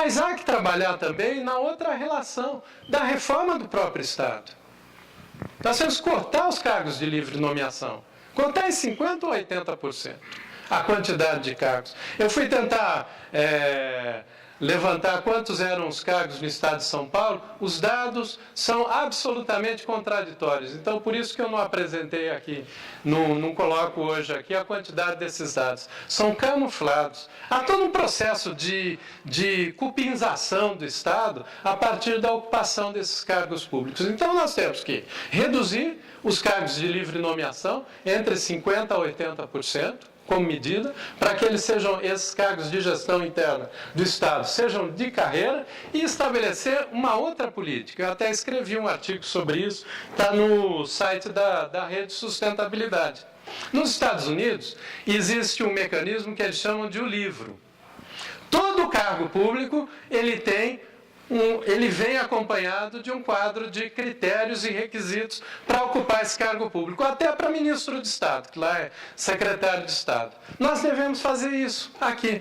Mas há que trabalhar também na outra relação, da reforma do próprio Estado. Nós temos que cortar os cargos de livre nomeação. Cortar em 50% ou 80% a quantidade de cargos. Eu fui tentar levantar quantos eram os cargos no Estado de São Paulo. Os dados são absolutamente contraditórios. Então, por isso que eu não apresentei aqui, não coloco hoje aqui a quantidade desses dados. São camuflados. Há todo um processo de cupinzação do Estado a partir da ocupação desses cargos públicos. Então, nós temos que reduzir os cargos de livre nomeação entre 50% a 80%, como medida, para que eles sejam, esses cargos de gestão interna do Estado, sejam de carreira, e estabelecer uma outra política. Eu até escrevi um artigo sobre isso, está no site da Rede Sustentabilidade. Nos Estados Unidos, existe um mecanismo que eles chamam de o livro. Todo cargo público, ele vem acompanhado de um quadro de critérios e requisitos para ocupar esse cargo público, até para ministro de Estado, que lá é secretário de Estado. Nós devemos fazer isso aqui,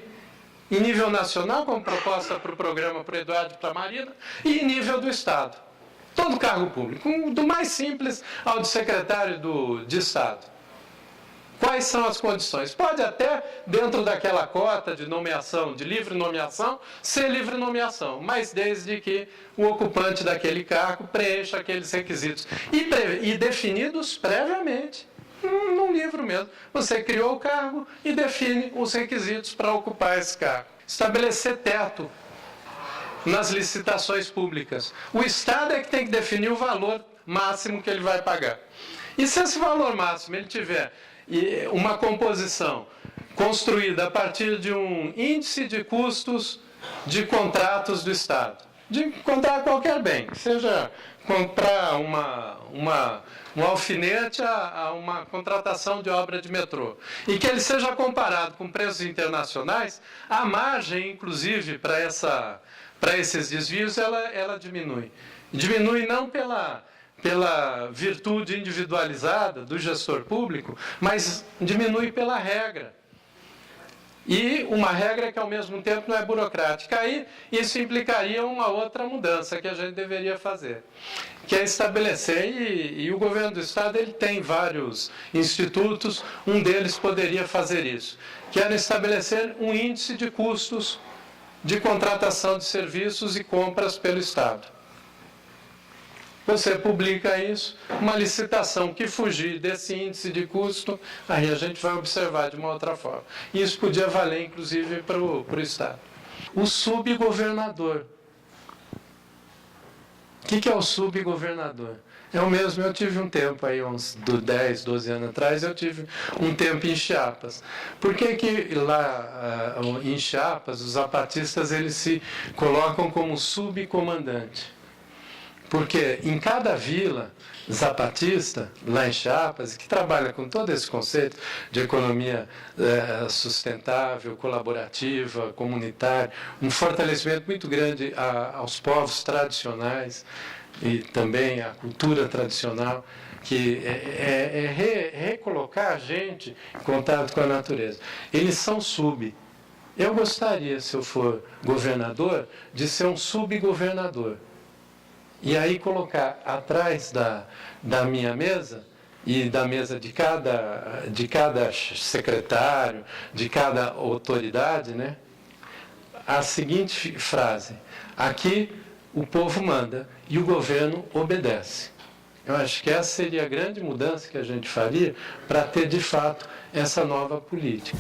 em nível nacional, como proposta para o programa para o Eduardo e para a Marina, e em nível do Estado. Todo cargo público, do mais simples ao de secretário de Estado. Quais são as condições? Pode até, dentro daquela cota de nomeação, de livre nomeação, ser livre nomeação, mas desde que o ocupante daquele cargo preencha aqueles requisitos. E definidos previamente, num livro mesmo. Você criou o cargo e define os requisitos para ocupar esse cargo. Estabelecer teto nas licitações públicas. O Estado é que tem que definir o valor máximo que ele vai pagar. E se esse valor máximo ele tiver uma composição construída a partir de um índice de custos de contratos do Estado, de comprar qualquer bem, seja comprar um alfinete a uma contratação de obra de metrô, e que ele seja comparado com preços internacionais, a margem, inclusive, para esses desvios, ela diminui. Diminui não pela virtude individualizada do gestor público, mas diminui pela regra. E uma regra que, ao mesmo tempo, não é burocrática. Aí, isso implicaria uma outra mudança que a gente deveria fazer, que é estabelecer, e o governo do Estado ele tem vários institutos, um deles poderia fazer isso, que era estabelecer um índice de custos de contratação de serviços e compras pelo Estado. Você publica isso, uma licitação que fugir desse índice de custo, aí a gente vai observar de uma outra forma. E isso podia valer, inclusive, para o Estado. O subgovernador. O que é o subgovernador? Eu mesmo, eu tive um tempo aí, uns 10, 12 anos atrás, eu tive um tempo em Chiapas. Por que lá em Chiapas, os zapatistas, eles se colocam como subcomandante? Porque em cada vila zapatista, lá em Chiapas, que trabalha com todo esse conceito de economia sustentável, colaborativa, comunitária, um fortalecimento muito grande aos povos tradicionais e também à cultura tradicional, que recolocar a gente em contato com a natureza. Eles são Eu gostaria, se eu for governador, de ser um subgovernador. E aí colocar atrás da minha mesa e da mesa de cada secretário, de cada autoridade, né, a seguinte frase: aqui o povo manda e o governo obedece. Eu acho que essa seria a grande mudança que a gente faria para ter, de fato, essa nova política.